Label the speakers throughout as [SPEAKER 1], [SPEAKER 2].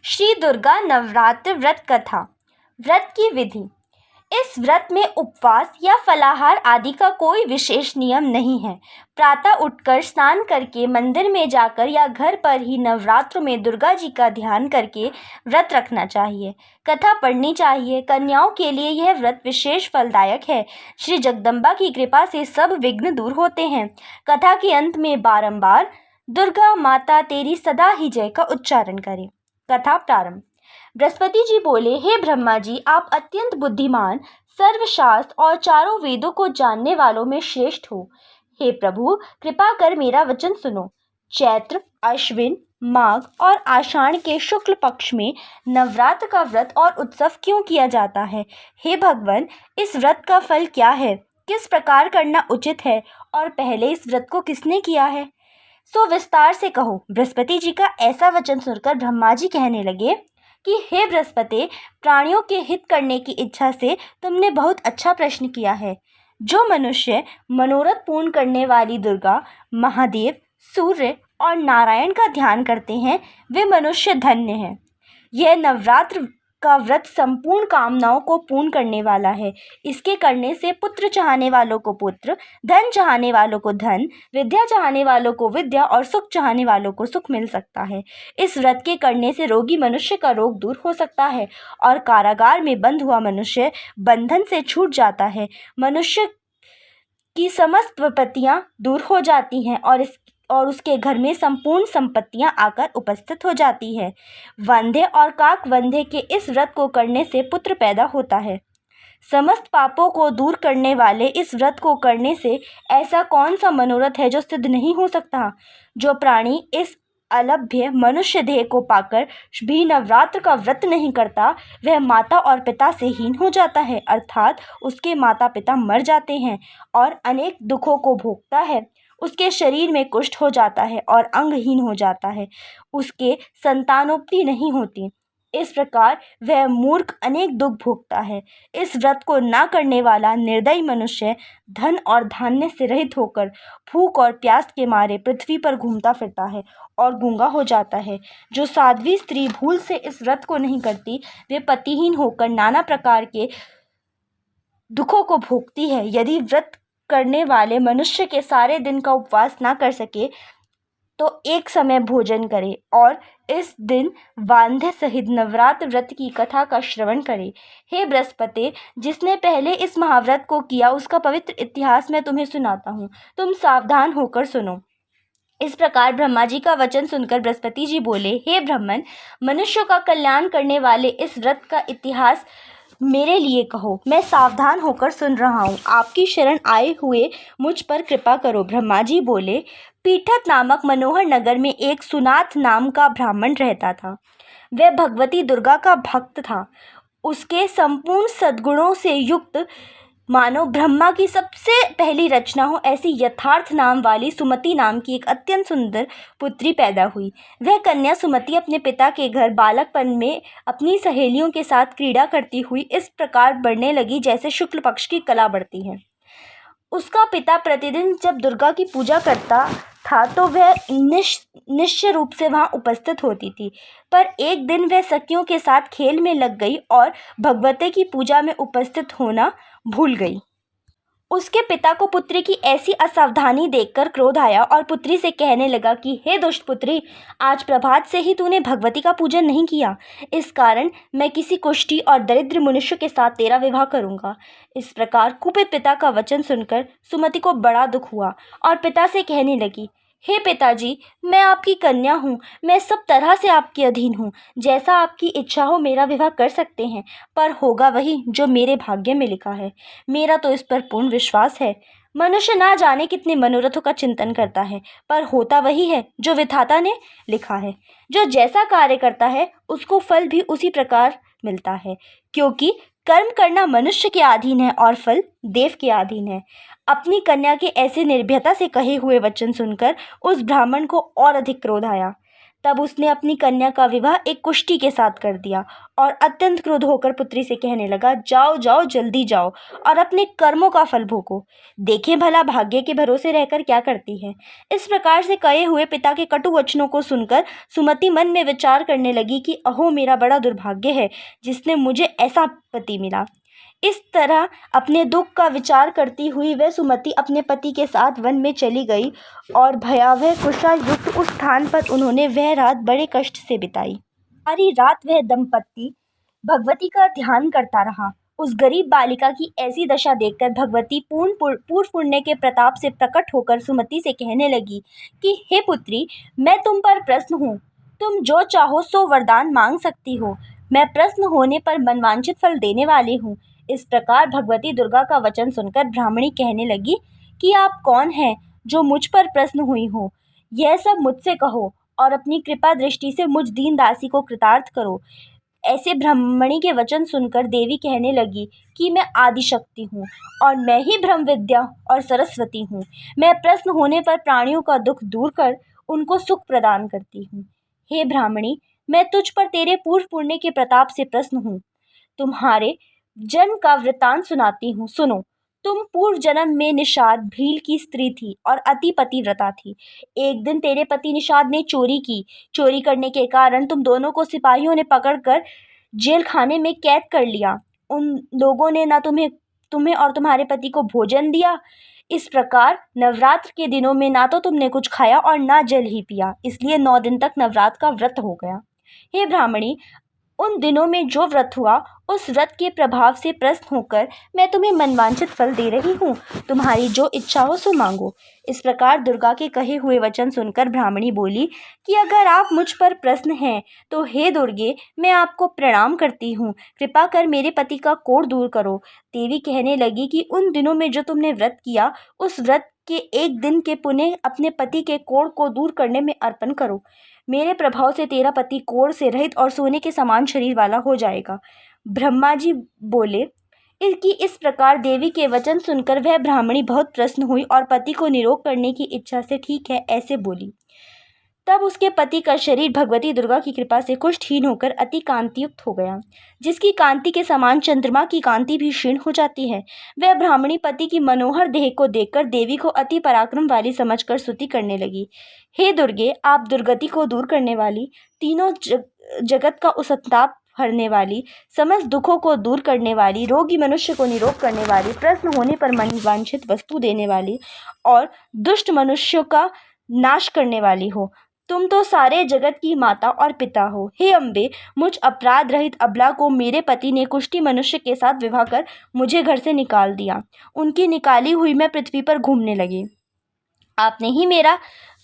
[SPEAKER 1] श्री दुर्गा नवरात्र व्रत कथा। व्रत की विधि। इस व्रत में उपवास या फलाहार आदि का कोई विशेष नियम नहीं है। प्रातः उठकर स्नान करके मंदिर में जाकर या घर पर ही नवरात्र में दुर्गा जी का ध्यान करके व्रत रखना चाहिए। कथा पढ़नी चाहिए। कन्याओं के लिए यह व्रत विशेष फलदायक है। श्री जगदम्बा की कृपा से सब विघ्न दूर होते हैं। कथा के अंत में बारंबार दुर्गा माता तेरी सदा ही जय का उच्चारण करें। कथा प्रारंभ। बृहस्पति जी बोले, हे ब्रह्मा जी, आप अत्यंत बुद्धिमान, सर्वशास्त्र और चारों वेदों को जानने वालों में श्रेष्ठ हो। हे प्रभु, कृपा कर मेरा वचन सुनो। चैत्र, अश्विन, माघ और आषाढ़ के शुक्ल पक्ष में नवरात्र का व्रत और उत्सव क्यों किया जाता है? हे भगवान, इस व्रत का फल क्या है? किस प्रकार करना उचित है? और पहले इस व्रत को किसने किया है? सो विस्तार से कहो। बृहस्पति जी का ऐसा वचन सुनकर ब्रह्मा जी कहने लगे कि हे बृहस्पति, प्राणियों के हित करने की इच्छा से तुमने बहुत अच्छा प्रश्न किया है। जो मनुष्य मनोरथ पूर्ण करने वाली दुर्गा, महादेव, सूर्य और नारायण का ध्यान करते हैं, वे मनुष्य धन्य हैं। यह नवरात्र का व्रत संपूर्ण कामनाओं को पूर्ण करने वाला है। इसके करने से पुत्र चाहने वालों को पुत्र, धन चाहने वालों को धन, विद्या चाहने वालों को विद्या और सुख चाहने वालों को सुख मिल सकता है। इस व्रत के करने से रोगी मनुष्य का रोग दूर हो सकता है और कारागार में बंद हुआ मनुष्य बंधन से छूट जाता है। मनुष्य की समस्त विपत्तियां दूर हो जाती हैं और उसके घर में संपूर्ण संपत्तियां आकर उपस्थित हो जाती है। वंध्य और काक वंध्य के इस व्रत को करने से पुत्र पैदा होता है। समस्त पापों को दूर करने वाले इस व्रत को करने से ऐसा कौन सा मनोरथ है जो सिद्ध नहीं हो सकता? जो प्राणी इस अलभ्य मनुष्य देह को पाकर भी नवरात्र का व्रत नहीं करता, वह माता और पिता से हीन हो जाता है, अर्थात उसके माता पिता मर जाते हैं और अनेक दुखों को भोगता है। उसके शरीर में कुष्ठ हो जाता है और अंगहीन हो जाता है। उसके संतानोत्पत्ति नहीं होती। इस प्रकार वह मूर्ख अनेक दुख भोगता है। इस व्रत को ना करने वाला निर्दयी मनुष्य धन और धान्य से रहित होकर भूख और प्यास के मारे पृथ्वी पर घूमता फिरता है और गूंगा हो जाता है। जो साध्वी स्त्री भूल से इस व्रत को नहीं करती, वे पतिहीन होकर नाना प्रकार के दुखों को भोगती है। यदि व्रत करने वाले मनुष्य के सारे दिन का उपवास ना कर सके तो एक समय भोजन करे और इस दिन वांध्य सहित नवरात्र व्रत की कथा का श्रवण करे। हे बृहस्पति, जिसने पहले इस महाव्रत को किया उसका पवित्र इतिहास मैं तुम्हें सुनाता हूँ। तुम सावधान होकर सुनो। इस प्रकार ब्रह्मा जी का वचन सुनकर बृहस्पति जी बोले, हे ब्राह्मण, मनुष्यों का कल्याण करने वाले इस व्रत का इतिहास मेरे लिए कहो। मैं सावधान होकर सुन रहा हूँ। आपकी शरण आए हुए मुझ पर कृपा करो। ब्रह्मा जी बोले, पीठत नामक मनोहर नगर में एक सुनाथ नाम का ब्राह्मण रहता था। वह भगवती दुर्गा का भक्त था। उसके संपूर्ण सद्गुणों से युक्त मानो ब्रह्मा की सबसे पहली रचना हो ऐसी यथार्थ नाम वाली सुमति नाम की एक अत्यंत सुंदर पुत्री पैदा हुई। वह कन्या सुमति अपने पिता के घर बालकपन में अपनी सहेलियों के साथ क्रीड़ा करती हुई इस प्रकार बढ़ने लगी जैसे शुक्ल पक्ष की कला बढ़ती है। उसका पिता प्रतिदिन जब दुर्गा की पूजा करता था तो वह निश्चय रूप से वहां उपस्थित होती थी। पर एक दिन वह सखियों के साथ खेल में लग गई और भगवती की पूजा में उपस्थित होना भूल गई। उसके पिता को पुत्री की ऐसी असावधानी देखकर क्रोध आया और पुत्री से कहने लगा कि हे दुष्ट पुत्री, आज प्रभात से ही तूने भगवती का पूजन नहीं किया। इस कारण मैं किसी कुष्ठी और दरिद्र मनुष्य के साथ तेरा विवाह करूंगा। इस प्रकार कुपित पिता का वचन सुनकर सुमति को बड़ा दुख हुआ और पिता से कहने लगी, हे पिताजी, मैं आपकी कन्या हूँ। मैं सब तरह से आपके अधीन हूँ। जैसा आपकी इच्छा हो मेरा विवाह कर सकते हैं, पर होगा वही जो मेरे भाग्य में लिखा है। मेरा तो इस पर पूर्ण विश्वास है। मनुष्य ना जाने कितने मनोरथों का चिंतन करता है, पर होता वही है जो विधाता ने लिखा है। जो जैसा कार्य करता है उसको फल भी उसी प्रकार मिलता है, क्योंकि कर्म करना मनुष्य के अधीन है और फल देव के अधीन है। अपनी कन्या के ऐसे निर्भयता से कहे हुए वचन सुनकर उस ब्राह्मण को और अधिक क्रोध आया। तब उसने अपनी कन्या का विवाह एक कुष्टी के साथ कर दिया और अत्यंत क्रुद्ध होकर पुत्री से कहने लगा, जाओ जाओ जल्दी जाओ और अपने कर्मों का फल भोगो। देखें भला भाग्य के भरोसे रहकर क्या करती है। इस प्रकार से कहे हुए पिता के कटु वचनों को सुनकर सुमति मन में विचार करने लगी कि अहो मेरा बड़ा दुर्भाग्य है जिसने मुझे ऐसा पति मिला। इस तरह अपने दुख का विचार करती हुई वह सुमति अपने पति के साथ वन में चली गई और भयावह कुशा युक्त उस स्थान पर उन्होंने वह रात बड़े कष्ट से बिताई। सारी रात वह दंपत्ति भगवती का ध्यान करता रहा। उस गरीब बालिका की ऐसी दशा देखकर भगवती पूर्व पुण्य के प्रताप से प्रकट होकर सुमति से कहने लगी कि हे पुत्री, मैं तुम पर प्रसन्न हूँ। तुम जो चाहो सो वरदान मांग सकती हो। मैं प्रसन्न होने पर मनवांछित फल देने वाली हूँ। इस प्रकार भगवती दुर्गा का वचन सुनकर ब्राह्मणी कहने लगी कि आप कौन हैं जो मुझ पर प्रसन्न हुई हो। यह सब मुझसे कहो और अपनी कृपा दृष्टि से मुझ दीन दासी को कृतार्थ करो। ऐसे ब्राह्मणी के वचन सुनकर देवी कहने लगी कि मैं आदिशक्ति हूँ और मैं ही ब्रह्म विद्या और सरस्वती हूँ। मैं प्रसन्न होने पर प्राणियों का दुख दूर कर उनको सुख प्रदान करती हूँ। हे ब्राह्मणी, मैं तुझ पर तेरे पूर्व पुण्य के प्रताप से प्रसन्न हूँ। तुम्हारे जन्म का वृतांत सुनाती हूँ, सुनो। तुम पूर्व जन्म में निषाद भील की स्त्री थी और अति पतिव्रता थी। एक दिन तेरे पति निषाद ने चोरी की। चोरी करने के कारण तुम दोनों को सिपाहियों ने पकड़कर जेल खाने में कैद कर लिया। उन लोगों ने ना तुम्हें और तुम्हारे पति को भोजन दिया। इस प्रकार नवरात्र के दिनों में ना तो तुमने कुछ खाया और ना जल ही पिया, इसलिए 9 दिन तक नवरात्र का व्रत हो गया। हे ब्राह्मणी, उन दिनों में जो व्रत हुआ उस व्रत के प्रभाव से प्रसन्न होकर मैं तुम्हें मनवांछित फल दे रही हूँ। तुम्हारी जो इच्छा हो सो मांगो। इस प्रकार दुर्गा के कहे हुए वचन सुनकर ब्राह्मणी बोली कि अगर आप मुझ पर प्रसन्न हैं तो हे दुर्गे, मैं आपको प्रणाम करती हूँ। कृपा कर मेरे पति का कोढ़ दूर करो। देवी कहने लगी कि उन दिनों में जो तुमने व्रत किया उस व्रत के एक दिन के पुण्य अपने पति के कोढ़ को दूर करने में अर्पण करो। मेरे प्रभाव से तेरा पति कोढ़ से रहित और सोने के समान शरीर वाला हो जाएगा। ब्रह्मा जी बोले कि इस प्रकार देवी के वचन सुनकर वह ब्राह्मणी बहुत प्रसन्न हुई और पति को निरोग करने की इच्छा से ठीक है ऐसे बोली। तब उसके पति का शरीर भगवती दुर्गा की कृपा से कुष्ठहीन होकर अति कांतियुक्त हो गया। जिसकी कांति के समान चंद्रमा की कांति भी क्षीण हो जाती है। वह ब्राह्मणी पति की मनोहर देह को देखकर देवी को अति पराक्रम वाली समझकर स्तुति करने लगी। हे दुर्गे, आप दुर्गति को दूर करने वाली, तीनों जगत का संताप हरने वाली, समस्त दुखों को दूर करने वाली, रोगी मनुष्य को निरोग करने वाली, प्रसन्न होने पर मनवांछित वस्तु देने वाली और दुष्ट मनुष्यों का नाश करने वाली हो। तुम तो सारे जगत की माता और पिता हो। हे अम्बे, मुझ अपराध रहित अबला को मेरे पति ने कुष्ठी मनुष्य के साथ विवाह कर मुझे घर से निकाल दिया। उनकी निकाली हुई मैं पृथ्वी पर घूमने लगी। आपने ही मेरा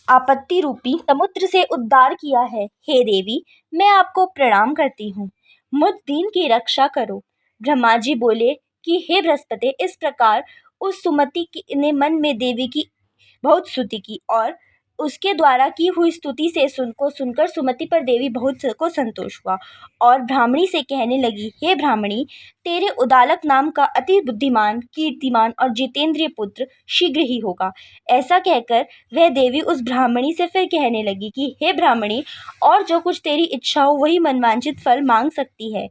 [SPEAKER 1] आपत्ति रूपी समुद्र से उद्धार किया है। हे देवी, मैं आपको प्रणाम करती हूँ। मुझ दीन की रक्षा करो। ब्रह्मा जी बोले कि हे बृहस्पति, इस प्रकार उस सुमति ने मन में देवी की बहुत स्तुति की और उसके द्वारा की हुई स्तुति से सुनकर सुमति पर देवी बहुत को संतोष हुआ और ब्राह्मणी से कहने लगी, हे ब्राह्मणी, तेरे उदालक नाम का अति बुद्धिमान, कीर्तिमान और जितेंद्रिय पुत्र शीघ्र ही होगा। ऐसा कहकर वह देवी उस ब्राह्मणी से फिर कहने लगी कि हे ब्राह्मणी, और जो कुछ तेरी इच्छा हो वही मनवांछित फल मांग सकती है।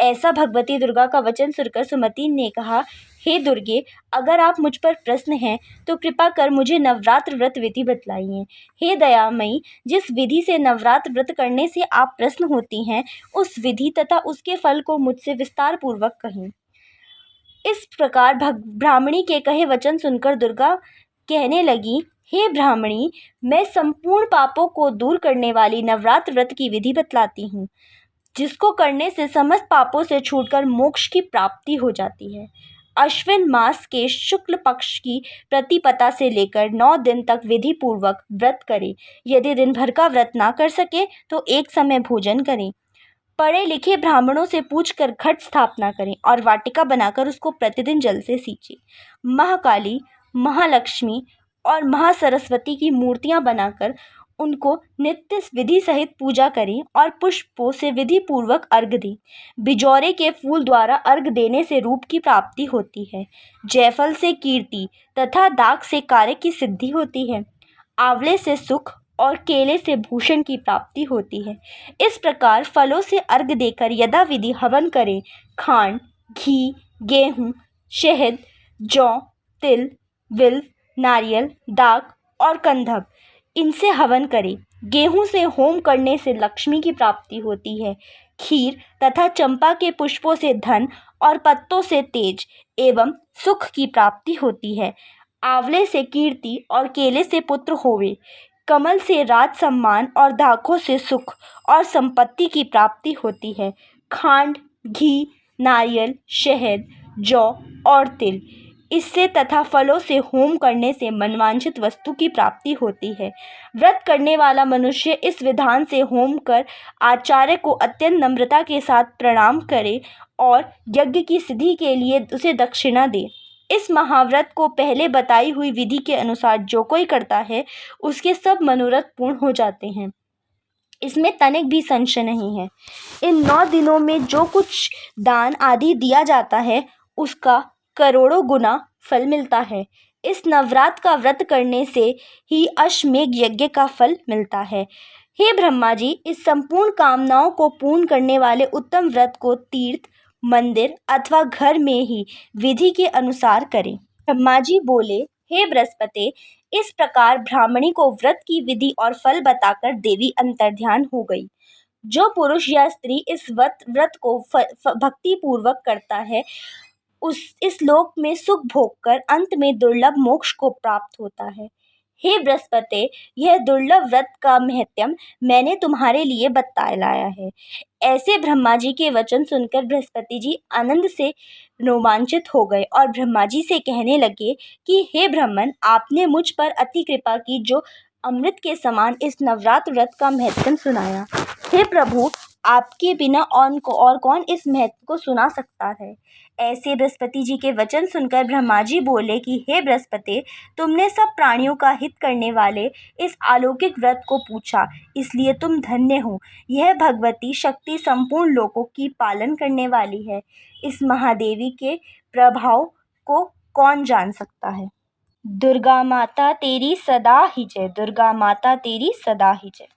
[SPEAKER 1] ऐसा भगवती दुर्गा का वचन सुनकर सुमति ने कहा, हे दुर्गे, अगर आप मुझ पर प्रसन्न हैं तो कृपा कर मुझे नवरात्र व्रत विधि बतलाइए। हे दयामयी, जिस विधि से नवरात्र व्रत करने से आप प्रसन्न होती हैं उस विधि तथा उसके फल को मुझसे विस्तार पूर्वक कहें। इस प्रकार ब्राह्मणी के कहे वचन सुनकर दुर्गा कहने लगी, हे ब्राह्मणी, मैं संपूर्ण पापों को दूर करने वाली नवरात्र व्रत की विधि बतलाती हूँ, जिसको करने से समस्त पापों से छूटकर मोक्ष की प्राप्ति हो जाती है। अश्विन मास के शुक्ल पक्ष की प्रतिपदा से लेकर 9 दिन तक विधि पूर्वक व्रत करें। यदि दिन भर का व्रत ना कर सके तो एक समय भोजन करें। पढ़े लिखे ब्राह्मणों से पूछकर घट स्थापना करें और वाटिका बनाकर उसको प्रतिदिन जल से सींचें। महाकाली, महालक्ष्मी और महासरस्वती की मूर्तियां बनाकर उनको नित्य विधि सहित पूजा करें और पुष्पों से विधि पूर्वक अर्घ दें। बिजौरे के फूल द्वारा अर्घ देने से रूप की प्राप्ति होती है। जयफल से कीर्ति तथा दाग से कार्य की सिद्धि होती है। आंवले से सुख और केले से भूषण की प्राप्ति होती है। इस प्रकार फलों से अर्घ देकर यथाविधि हवन करें। खांड, घी, गेहूँ, शहद, जौ, तिल, विल्व, नारियल, दाक और कंधब, इनसे हवन करें। गेहूँ से होम करने से लक्ष्मी की प्राप्ति होती है। खीर तथा चंपा के पुष्पों से धन और पत्तों से तेज एवं सुख की प्राप्ति होती है। आंवले से कीर्ति और केले से पुत्र होवे। कमल से राज सम्मान और दाखों से सुख और संपत्ति की प्राप्ति होती है। खांड, घी, नारियल, शहद, जौ और तिल, इससे तथा फलों से होम करने से मनवांछित वस्तु की प्राप्ति होती है। व्रत करने वाला मनुष्य इस विधान से होम कर आचार्य को अत्यंत नम्रता के साथ प्रणाम करे और यज्ञ की सिद्धि के लिए उसे दक्षिणा दे। इस महाव्रत को पहले बताई हुई विधि के अनुसार जो कोई करता है उसके सब मनोरथ पूर्ण हो जाते हैं। इसमें तनिक भी संशय नहीं है। इन 9 दिनों में जो कुछ दान आदि दिया जाता है उसका करोड़ों गुना फल मिलता है। इस नवरात्र का व्रत करने से ही अश्वमेध यज्ञ का फल मिलता है। हे ब्रह्मा जी, इस संपूर्ण कामनाओं को पूर्ण करने वाले उत्तम व्रत को तीर्थ, मंदिर अथवा घर में ही विधि के अनुसार करें। ब्रह्मा जी बोले, हे बृहस्पति, इस प्रकार ब्राह्मणी को व्रत की विधि और फल बताकर देवी अंतर्ध्यान हो गई। जो पुरुष या स्त्री इस व्रत को भक्ति पूर्वक करता है इस लोक में सुख भोगकर अंत में दुर्लभ मोक्ष को प्राप्त होता है। हे बृहस्पति, यह दुर्लभ व्रत का महत्म मैंने तुम्हारे लिए लाया है। ऐसे ब्रह्मा जी के वचन सुनकर बृहस्पति जी आनंद से रोमांचित हो गए और ब्रह्मा जी से कहने लगे कि हे ब्राह्मण, आपने मुझ पर अति कृपा की जो अमृत के समान इस नवरात्र व्रत का महत्व सुनाया। हे प्रभु, आपके बिना और कौन इस महत्व को सुना सकता है। ऐसे बृहस्पति जी के वचन सुनकर ब्रह्मा जी बोले कि हे बृहस्पति, तुमने सब प्राणियों का हित करने वाले इस अलौकिक व्रत को पूछा, इसलिए तुम धन्य हो। यह भगवती शक्ति संपूर्ण लोकों की पालन करने वाली है। इस महादेवी के प्रभाव को कौन जान सकता है। दुर्गा माता तेरी सदा ही जय। दुर्गा माता तेरी सदा ही जय।